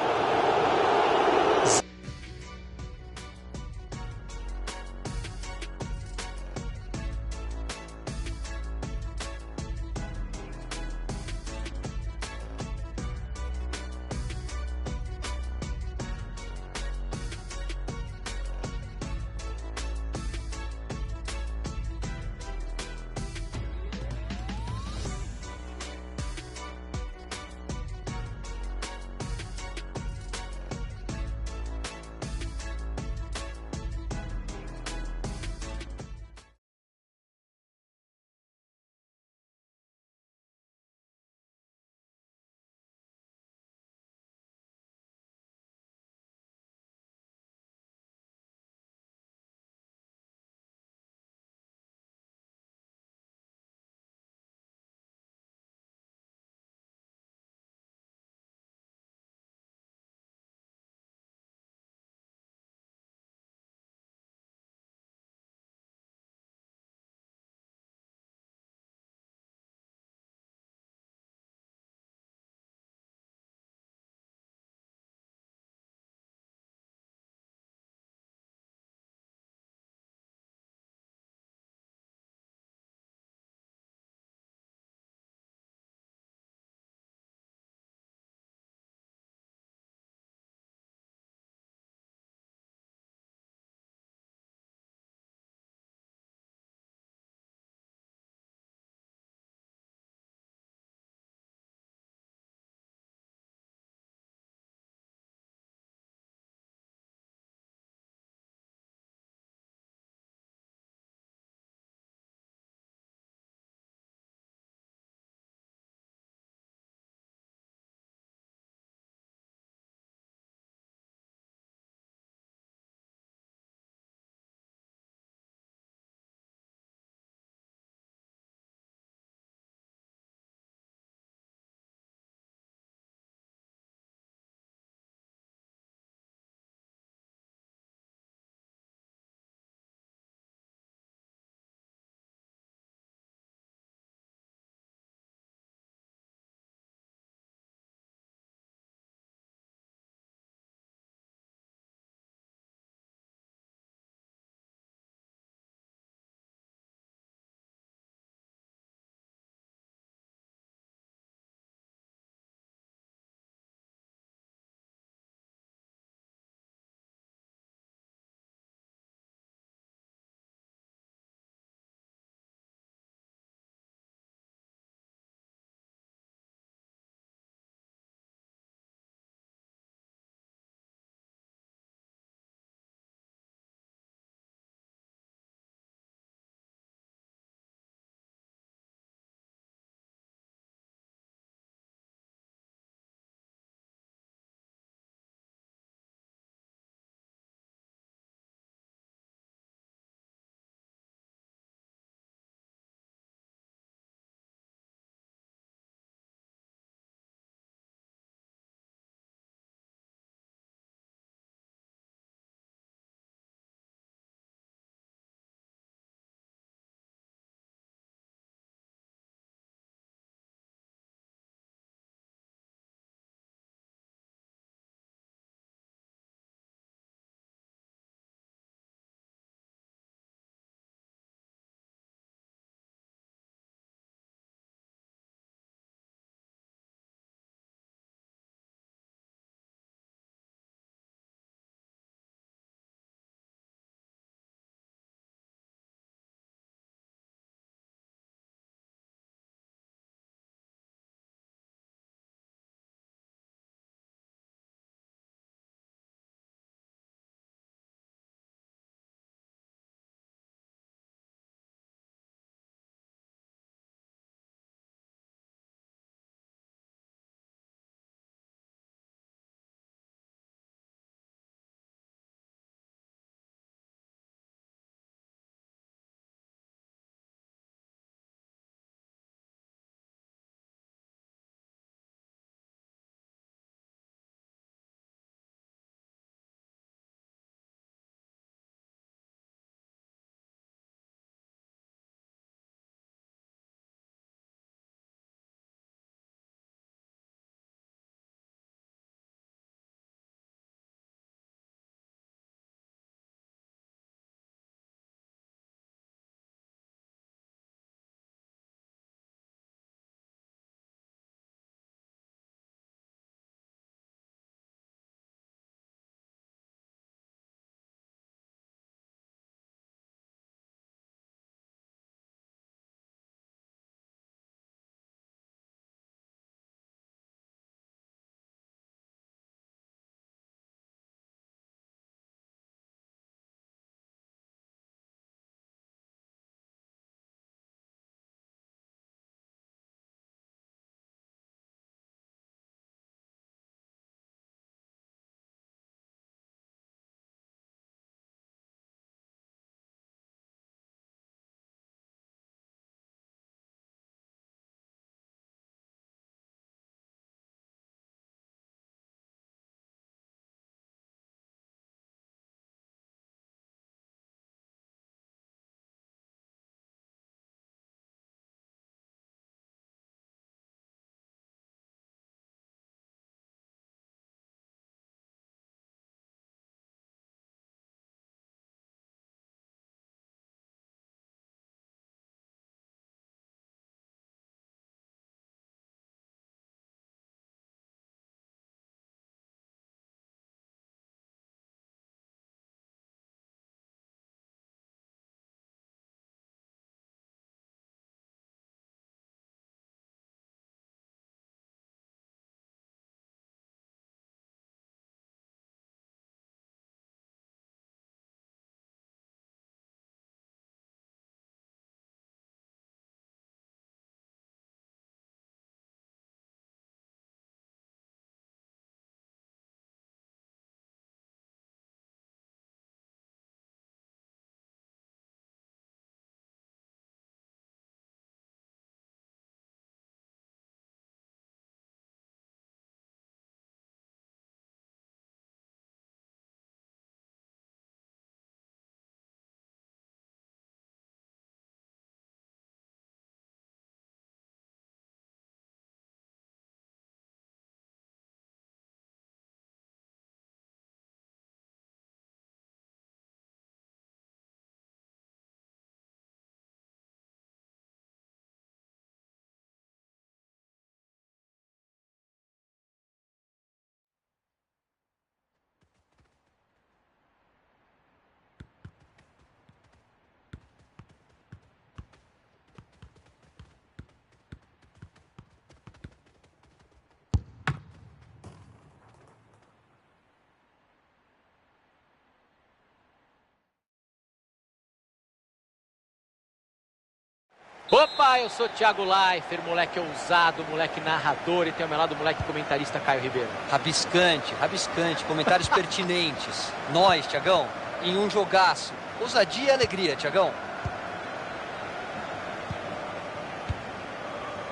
Opa, eu sou Thiago Leifert, moleque ousado, moleque narrador, e tem ao meu lado o moleque comentarista Caio Ribeiro. Rabiscante, rabiscante, comentários pertinentes. Nós, Thiagão, em um jogaço. Ousadia e alegria, Thiagão.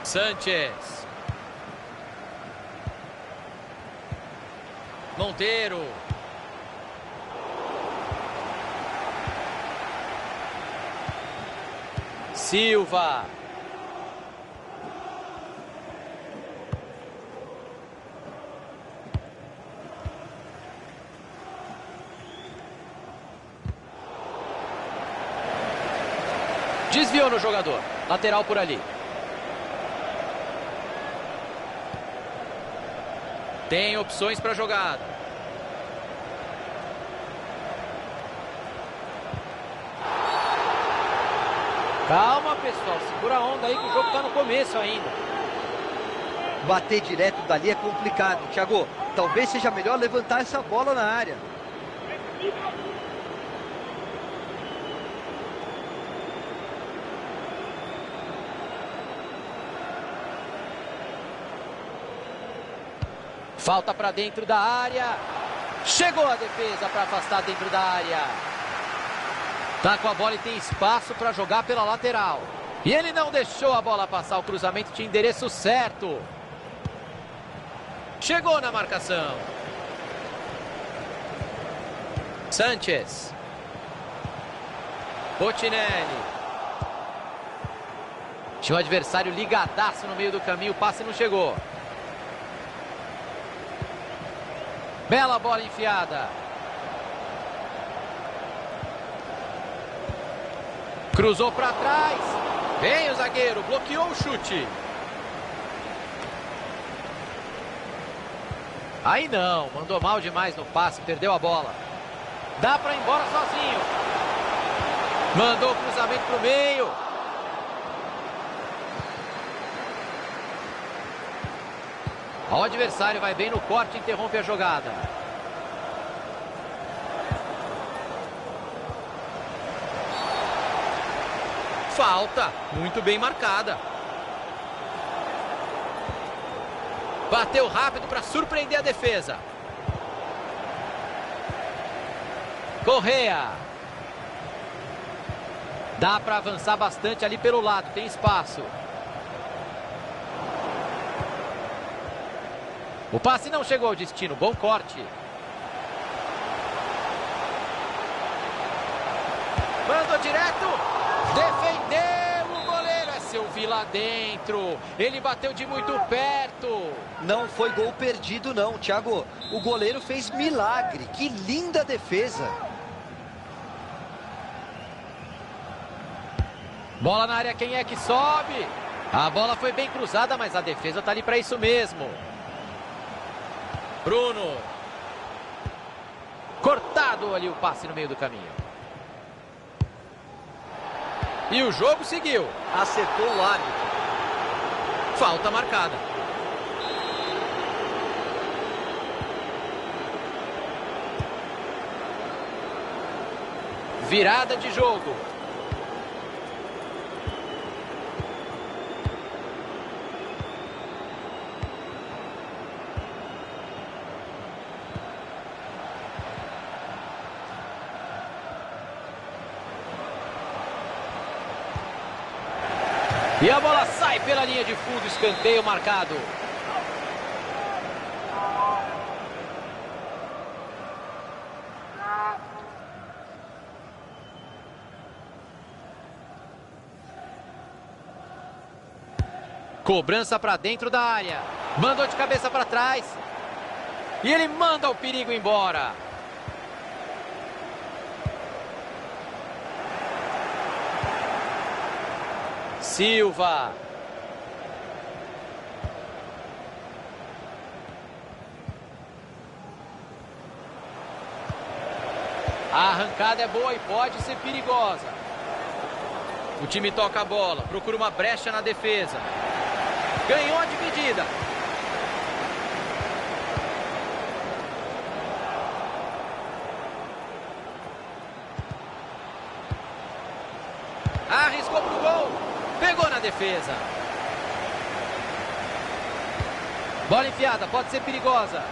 Sanchez. Monteiro. Silva. Desviou no jogador. Lateral por ali. Tem opções para jogada. Calma, pessoal. Segura a onda aí que o jogo está no começo ainda. Bater direto dali é complicado, Thiago. Talvez seja melhor levantar essa bola na área. Falta para dentro da área. Chegou a defesa para afastar dentro da área. Tá com a bola e tem espaço para jogar pela lateral. E ele não deixou a bola passar. O cruzamento tinha endereço certo. Chegou na marcação. Sanchez. Botinelli. Tinha o adversário ligadaço no meio do caminho. O passe não chegou. Bela bola enfiada. Cruzou para trás. Vem o zagueiro, bloqueou o chute. Aí não, mandou mal demais no passe, perdeu a bola. Dá para ir embora sozinho. Mandou o cruzamento para o meio. O adversário vai bem no corte e interrompe a jogada. Falta, muito bem marcada. Bateu rápido para surpreender a defesa. Correa. Dá para avançar bastante ali pelo lado, tem espaço. O passe não chegou ao destino, bom corte. Mandou direto. Defendeu o goleiro, é seu Vila dentro. Ele bateu de muito perto. Não foi gol perdido não, Thiago. O goleiro fez milagre. Que linda defesa. Bola na área, quem é que sobe? A bola foi bem cruzada, mas a defesa tá ali para isso mesmo. Bruno. Cortado ali o passe no meio do caminho. E o jogo seguiu. Acertou o árbitro. Falta marcada. Virada de jogo. E a bola sai pela linha de fundo, escanteio marcado. Cobrança para dentro da área. Mandou de cabeça para trás. E ele manda o perigo embora. Silva. A arrancada é boa e pode ser perigosa. O time toca a bola, procura uma brecha na defesa. Ganhou a dividida. Arriscou pro gol. Pegou na defesa. Bola enfiada, pode ser perigosa.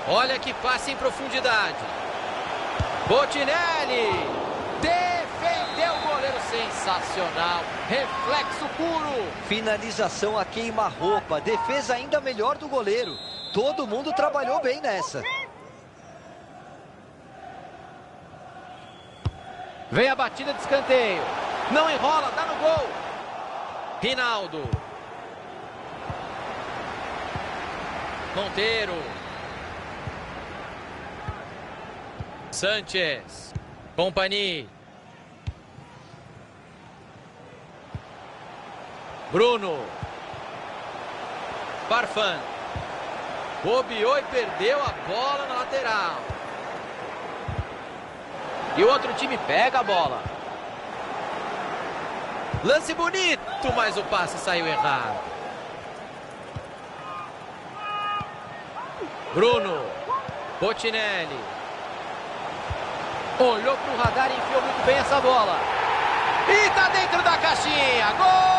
Olha que passe em profundidade. Botinelli. Defendeu o goleiro, sensacional. Reflexo puro. Finalização a queima-roupa. Defesa ainda melhor do goleiro. Todo mundo trabalhou bem nessa. Vem a batida de escanteio. Não enrola, dá no gol. Rinaldo. Monteiro. Sanchez. Company. Bruno. Farfan. Bobeou e perdeu a bola na lateral. E o outro time pega a bola. Lance bonito, mas o passe saiu errado. Bruno. Botinelli. Olhou para o radar e enfiou muito bem essa bola. E tá dentro da caixinha. Gol!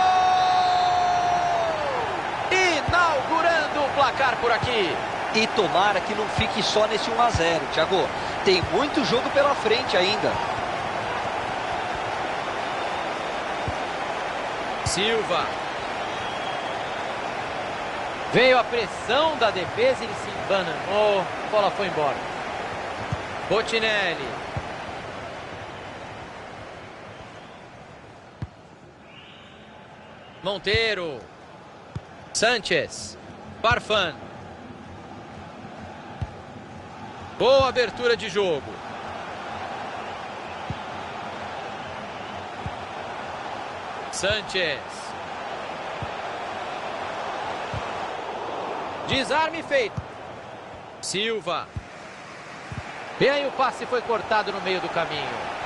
Inaugurando o placar por aqui. E tomara que não fique só nesse 1 a 0, Thiago. Tem muito jogo pela frente ainda. Silva. Veio a pressão da defesa, ele se embananou. A bola foi embora. Botinelli. Monteiro. Sanchez. Farfan. Boa abertura de jogo. Sanchez. Desarme feito. Silva. E aí o passe foi cortado no meio do caminho.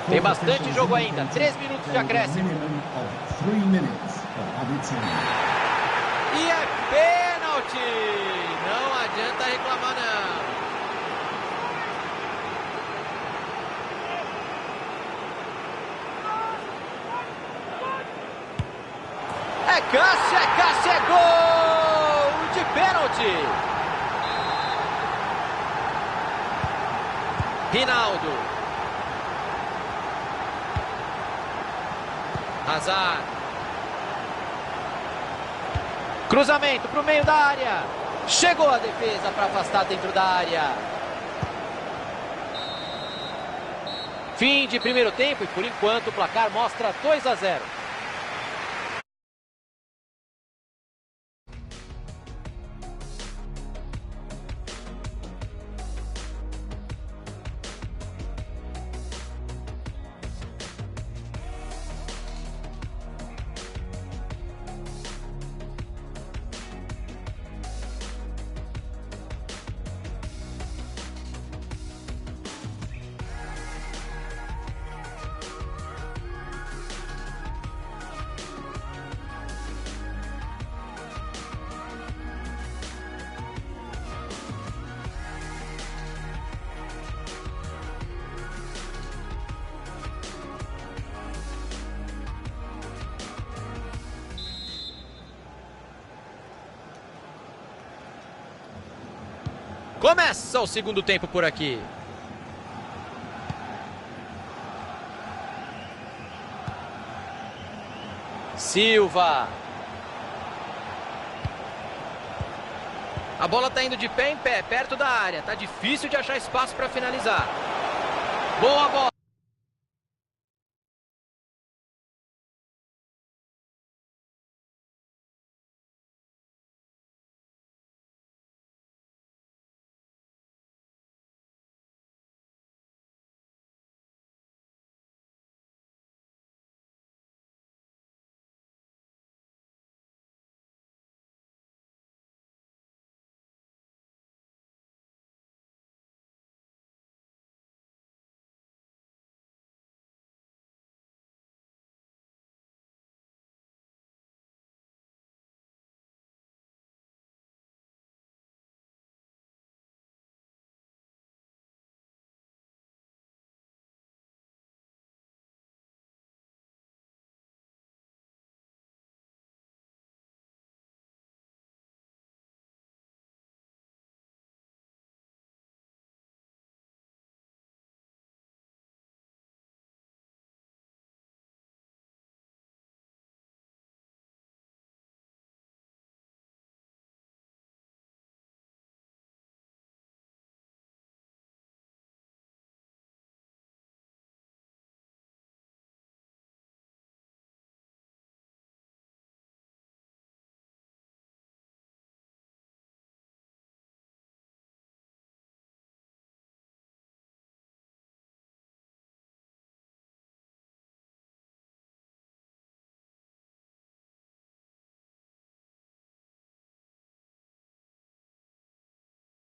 Tem bastante jogo ainda. 3 minutos de acréscimo. E é pênalti. Não adianta reclamar, não. É Caixa, é gol de pênalti. Rinaldo. Hazard. Cruzamento para o meio da área. Chegou a defesa para afastar dentro da área. Fim de primeiro tempo e por enquanto o placar mostra 2 a 0. Começa o segundo tempo por aqui. Silva. A bola está indo de pé em pé, perto da área. Tá difícil de achar espaço para finalizar. Boa bola.